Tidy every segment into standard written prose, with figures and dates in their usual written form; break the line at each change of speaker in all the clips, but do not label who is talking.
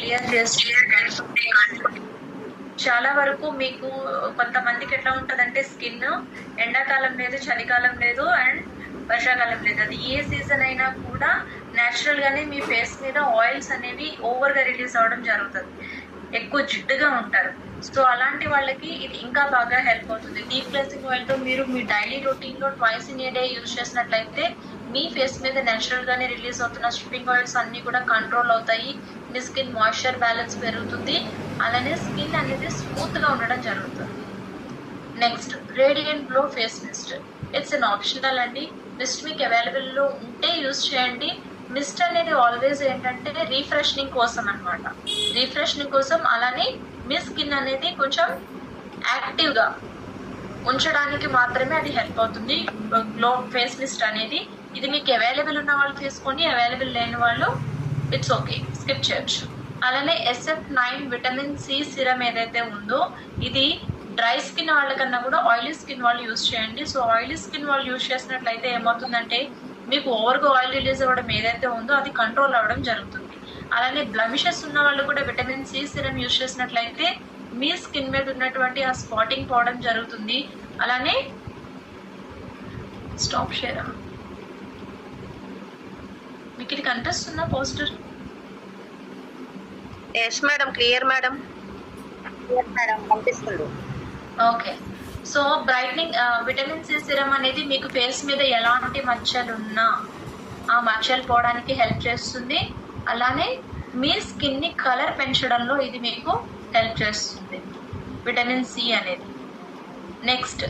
Clear చేస్తుంది. చాలా వరకు మీకు కొంతమందికి ఎట్లా ఉంటదంటే స్కిన్ ఎండాకాలం లేదు, చలికాలం లేదు అండ్ వర్షాకాలం లేదు. అది ఏ సీజన్ అయినా కూడా న్యాచురల్ గానే మీ ఫేస్ మీద ఆయిల్స్ అనేవి ఓవర్ గా రిలీజ్ అవడం జరుగుతుంది. ఎక్కువ జిడ్డుగా ఉంటారు. సో అలాంటి వాళ్ళకి ఇది ఇంకా బాగా హెల్ప్ అవుతుంది. డీప్ క్లెన్సింగ్ ఆయిల్ తో మీరు మీ డైలీ రొటీన్ లో twice in a day use చేసినట్లయితే మీ ఫేస్ మీద న్యాచురల్ గానే రిలీజ్ అవుతున్న స్ట్రిప్పింగ్ ఆయిల్స్ అన్ని కూడా కంట్రోల్ అవుతాయి. మీ స్కిన్ మాయిశ్చర్ బ్యాలెన్స్ పెరుగుతుంది. అలానే స్కిన్ అనేది స్మూత్ గా ఉండడం జరుగుతుంది. Next radiant glow face mist. It's an optional అండి. మిస్ట్ మీకు అవైలబుల్ లో ఉంటే యూజ్ చేయండి. మిస్ట్ అనేది ఆల్వేస్ ఏంటంటే రీఫ్రెషనింగ్ కోసం అనమాట. రీఫ్రెషనింగ్ కోసం, అలానే మీ స్కిన్ అనేది కొంచెం యాక్టివ్ గా ఉంచడానికి మాత్రమే అది హెల్ప్ అవుతుంది. గ్లో ఫేస్ మిస్ట్ అనేది ఇది మీకు అవైలబుల్ ఉన్న వాళ్ళు తీసుకోండి, అవైలబుల్ లేని వాళ్ళు ఇట్స్ ఓకే, స్కిప్ చేయొచ్చు. అలానే SF9 విటమిన్ సి సిరం ఏదైతే ఉందో ఇది డ్రై స్కిన్ వాళ్ళకన్నా కూడా ఆయిలీ స్కిన్ వాళ్ళు యూజ్ చేయండి. సో ఆయిలీ స్కిన్ వాళ్ళు యూజ్ చేసినట్లయితే ఏమవుతుందంటే మీకు ఓవర్గా ఆయిల్ రిలీజ్ అవ్వడం ఏదైతే ఉందో అది కంట్రోల్ అవ్వడం జరుగుతుంది. అలానే బ్లమిషెస్ ఉన్న వాళ్ళు కూడా విటమిన్ సి సిరం యూజ్ చేసినట్లయితే మీ స్కిన్ మీద ఉన్నటువంటి ఆ స్పాటింగ్ పోవడం జరుగుతుంది. అలానే స్టాప్ షేర్ మీకు ఇది కనిపిస్తుందా poster?
Yes madam, clear madam.
Madam కనిపిస్తుంది.
Okay. So brightening vitamin C serum అనేది మీకు ఫేస్ మీద ఎలాంటి మచ్చలు ఉన్నా ఆ మచ్చలు పోవడానికి హెల్ప్ చేస్తుంది. అలానే మీ స్కిన్ ని కలర్ పెంచడంలో ఇది మీకు హెల్ప్ చేస్తుంది విటమిన్ సి అనేది. నెక్స్ట్,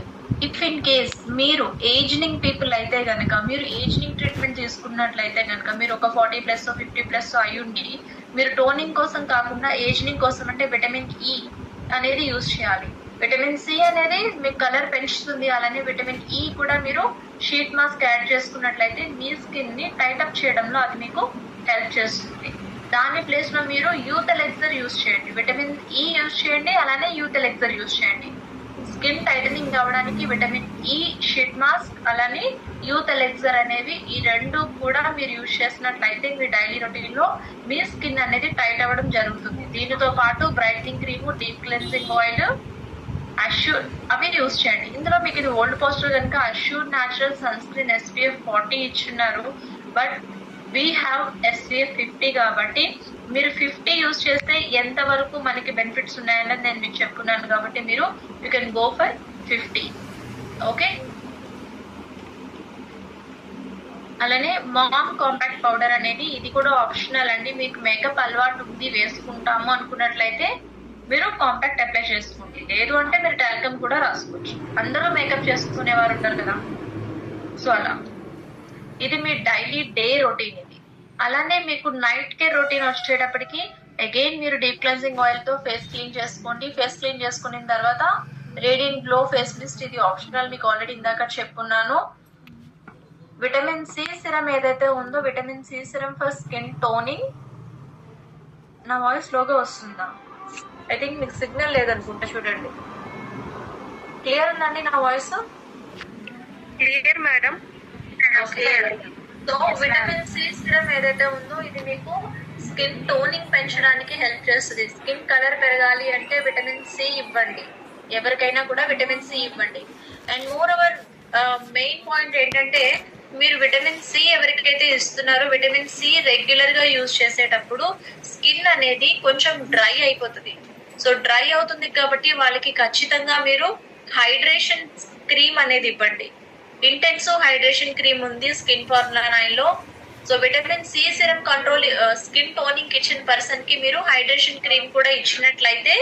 ఇఫ్ ఇన్ కేస్ మీరు ఏజ్నింగ్ పీపుల్ అయితే కనుక, మీరు ఏజ్నింగ్ ట్రీట్మెంట్ తీసుకున్నట్లయితే కనుక, మీరు ఒక 40+ 50+ అయ్యుండి మీరు టోనింగ్ కోసం కాకుండా ఏజ్నింగ్ కోసం అంటే విటమిన్ ఈ అనేది యూజ్ చేయాలి. విటమిన్ సి అనేది మీకు కలర్ పెంచుతుంది. అలానే విటమిన్ ఈ కూడా మీరు షీట్ మాస్క్ యాడ్ చేసుకున్నట్లయితే మీ స్కిన్ ని టైట్ అప్ చేయడంలో అది మీకు హెల్ప్ చేస్తుంది. దాని ప్లేస్ లో మీరు యూత్ ఎలెక్సర్ యూజ్ చేయండి. విటమిన్ ఈ యూజ్ చేయండి, అలానే యూత్ ఎలెక్సర్ యూజ్ చేయండి. స్కిన్ టైటనింగ్ అవ్వడానికి విటమిన్ ఈ షీట్ మాస్క్ అలానే యూత్ ఎలెక్సర్ అనేవి ఈ రెండు కూడా మీరు యూజ్ చేసినట్లయితే మీ డైలీ రొటీన్ లో మీ స్కిన్ అనేది టైట్ అవ్వడం జరుగుతుంది. దీనితో పాటు brightening cream, deep cleansing oil, Assure అవి యూజ్ చేయండి. ఇందులో మీకు ఇది ఓల్డ్ పోస్టర్ కనుక Assure natural sunscreen SPF 40 ఇచ్చున్నారు. బట్ వీ హ్యావ్ SPF 50 కాబట్టి మీరు 50 యూజ్ చేస్తే ఎంత వరకు మనకి బెనిఫిట్స్ ఉన్నాయన్నది నేను మీకు చెప్పుకున్నాను. కాబట్టి మీరు you can go for 50. Okay. అలానే మామ్ కాంపాక్ట్ పౌడర్ అనేది ఇది కూడా ఆప్షనల్ అండి. మీకు మేకప్ అలవాటు ఉంది, వేసుకుంటాము అనుకున్నట్లయితే మీరు కాంపాక్ట్ అప్లై చేసుకోండి. లేదు అంటే మీరు టాల్కమ్ కూడా రాసుకోవచ్చు. అందరూ మేకప్ చేసుకునే వారు ఉంటారు కదా, సో అలా. ఇది మీ డైలీ డే రొటీన్ ఇది. అలానే మీకు నైట్ కేర్ రొటీన్ వచ్చేటప్పటికి అగైన్ మీరు డీప్ క్లెన్సింగ్ ఆయిల్ తో ఫేస్ క్లీన్ చేసుకోండి. ఫేస్ క్లీన్ చేసుకున్న తర్వాత రేడియంట్ గ్లో ఫేస్ మిస్ట్ ఇది ఆప్షనల్, మీకు ఆల్రెడీ ఇందాక చెప్పుకున్నాను. విటమిన్ సి సిరం ఏదైతే ఉందో vitamin C serum for skin toning. నా వాయిస్ లోగా వస్తుందా? ఐ థింక్ మీకు సిగ్నల్ లేదనుకుంటా, చూడండి. క్లియర్ ఉందండి నా voice?
Clear madam.
So vitamin C serum ఏదైతే ఉందో ఇది మీకు స్కిన్ టోనింగ్ పెంచడానికి హెల్ప్ చేస్తుంది. స్కిన్ కలర్ పెరగాలి అంటే విటమిన్ సి ఇవ్వండి. ఎవరికైనా కూడా విటమిన్ సి ఇవ్వండి. And moreover main point ఏంటంటే మీరు విటమిన్ సి ఎవరికైతే ఇస్తున్నారో విటమిన్ సి రెగ్యులర్ గా యూజ్ చేసేటప్పుడు స్కిన్ అనేది కొంచెం డ్రై అయిపోతుంది. సో డ్రై అవుతుంది కాబట్టి వాళ్ళకి ఖచ్చితంగా మీరు హైడ్రేషన్ క్రీమ్ అనేది ఇవ్వండి. ఇంటెన్సివ్ హైడ్రేషన్ క్రీమ్ ఉంది స్కిన్ ఫార్ములా 9 లో. So vitamin C serum control skin toning ఇచ్చిన పర్సన్ కి మీరు హైడ్రేషన్ క్రీమ్ కూడా ఇచ్చినట్లయితే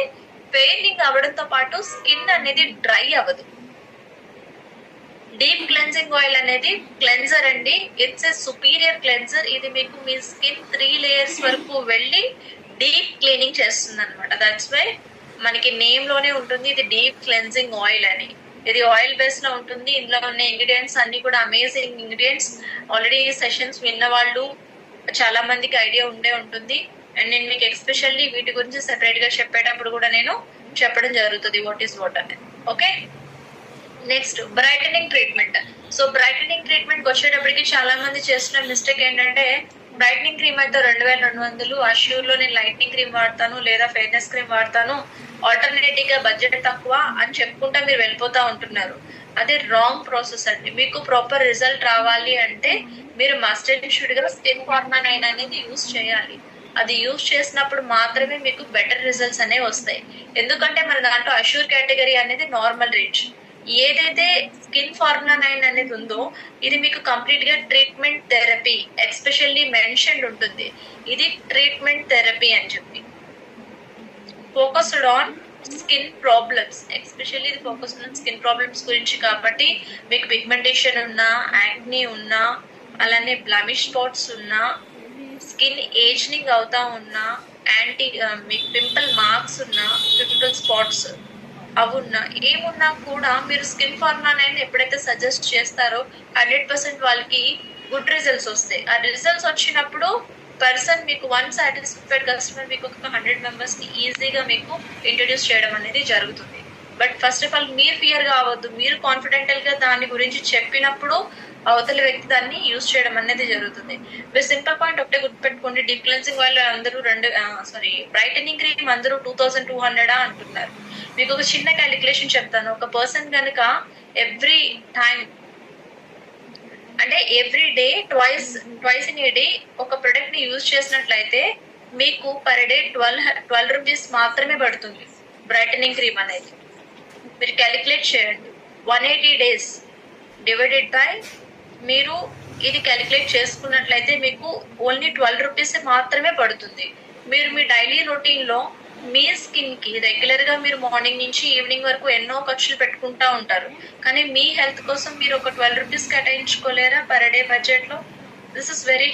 పెయినింగ్ అవ్వడంతో పాటు స్కిన్ అనేది డ్రై అవ్వదు. డీప్ క్లెన్సింగ్ ఆయిల్ అనేది క్లెన్జర్ అండి. It's a superior cleanser. ఇది మీకు మీ స్కిన్ 3 లేయర్స్ వరకు వెళ్ళి డీప్ క్లీనింగ్ చేస్తుంది అనమాట. దట్స్ వై మనకి నేమ్ లోనే ఉంటుంది ఇది డీప్ క్లెన్సింగ్ ఆయిల్ అని. ఇది ఆయిల్ బేస్ లో ఉంటుంది. ఇందులో ఉన్న ఇంగ్రీడియంట్స్ అన్ని కూడా అమేజింగ్ ఇంగ్రీడియంట్స్. ఆల్రెడీ సెషన్స్ విన్న వాళ్ళు చాలా మందికి ఐడియా ఉండే ఉంటుంది. అండ్ నేను మీకు ఎస్పెషల్లీ వీటి గురించి సెపరేట్ గా చెప్పేటప్పుడు కూడా నేను చెప్పడం జరుగుతుంది వాట్ ఈస్ వాట్ అనేది. Okay. Next brightening treatment. So brightening treatment వచ్చేటప్పటికి చాలా మంది చేస్తున్న మిస్టేక్ ఏంటంటే బ్రైట్నింగ్ క్రీమ్ అయితే 2200, అష్యూర్ లో నేను లైట్నింగ్ క్రీమ్ వాడతాను లేదా ఫెయిర్నెస్ క్రీమ్ వాడతాను, ఆల్టర్నేటివ్ గా బడ్జెట్ తక్కువ అని చెప్పుకుంటా మీరు వెళ్ళిపోతా ఉంటున్నారు. అది రాంగ్ ప్రాసెస్ అండి. మీకు ప్రాపర్ రిజల్ట్ రావాలి అంటే మీరు మస్ట్ అండ్ షుడ్ గా స్కిన్ ఫార్మానైన్ అనేది యూజ్ చేయాలి. అది యూజ్ చేసినప్పుడు మాత్రమే మీకు బెటర్ రిజల్ట్స్ అనేవి వస్తాయి. ఎందుకంటే మన దాంట్లో అష్యూర్ కేటగిరీ అనేది నార్మల్ రేంజ్. ఏదైతే స్కిన్ ఫార్ములా9 అనేది ఉందో ఇది మీకు కంప్లీట్ గా ట్రీట్మెంట్ థెరపీ, ఎస్పెషల్లీ మెన్షన్డ్ ఉంటుంది. ఇది ట్రీట్మెంట్ థెరపీ అని చెప్పి focused on skin problems, especially ఇది ఫోకస్డ్ ఆన్ స్కిన్ ప్రాబ్లమ్స్ గురించి. కాబట్టి మీకు పిగ్మెంటేషన్ ఉన్నా, యాక్నీ ఉన్నా, అలానే బ్లమిష్ స్పాట్స్ ఉన్నా, స్కిన్ ఏజింగ్ అవుతా ఉన్నా, మీకు పింపుల్ మార్క్స్ ఉన్నా, పింపుల్ స్పాట్స్ అవున్నా, ఏమున్నా కూడా మీరు స్కిన్ ఫార్ములా9 ఎప్పుడైతే సజెస్ట్ చేస్తారో 100% వాళ్ళకి గుడ్ రిజల్ట్స్ వస్తాయి. ఆ రిజల్ట్స్ వచ్చినప్పుడు పర్సన్ మీకు వన్ సాటిస్ఫైడ్ కస్టమర్ మీకు ఒక 100 మెంబర్స్ ని ఈజీగా మీకు ఇంట్రొడ్యూస్ చేయడం అనేది జరుగుతుంది. బట్ ఫస్ట్ ఆఫ్ ఆల్ మీరు ఫియర్ కావద్దు. మీరు కాన్ఫిడెంటల్ గా దాని గురించి చెప్పినప్పుడు అవతల వ్యక్తి దాన్ని యూజ్ చేయడం అనేది జరుగుతుంది. మీరు సింపుల్ పాయింట్ ఒకటే గుర్తుపెట్టుకోండి. డీప్ క్లెన్సింగ్ వాళ్ళు అందరూ బ్రైటనింగ్ క్రీమ్ అందరూ 2200 అంటున్నారు. మీకు ఒక చిన్న క్యాలిక్యులేషన్ చెప్తాను. ఒక పర్సన్ కనుక every day twice in a day ఒక ప్రొడక్ట్ ని యూజ్ చేసినట్లయితే మీకు పర్ డే 12 రూపీస్ మాత్రమే పడుతుంది బ్రైటనింగ్ క్రీమ్ అనేది. మీరు క్యాలిక్యులేట్ చేయండి. 180 days డివైడెడ్ బై మీరు ఇది క్యాలిక్యులేట్ చేసుకున్నట్లయితే మీకు ఓన్లీ 12 రూపీస్ మాత్రమే పడుతుంది. మీరు మీ డైలీ రొటీన్ లో మీ స్కిన్ కి రెగ్యులర్ గా మీరు మార్నింగ్ నుంచి ఈవినింగ్ వరకు ఎన్నో ఖర్చులు పెట్టుకుంటా ఉంటారు. కానీ మీ హెల్త్ కోసం మీరు ఒక 12 రూపీస్ కేటాయించుకోలేరా పర్ డే బడ్జెట్ లో? This is very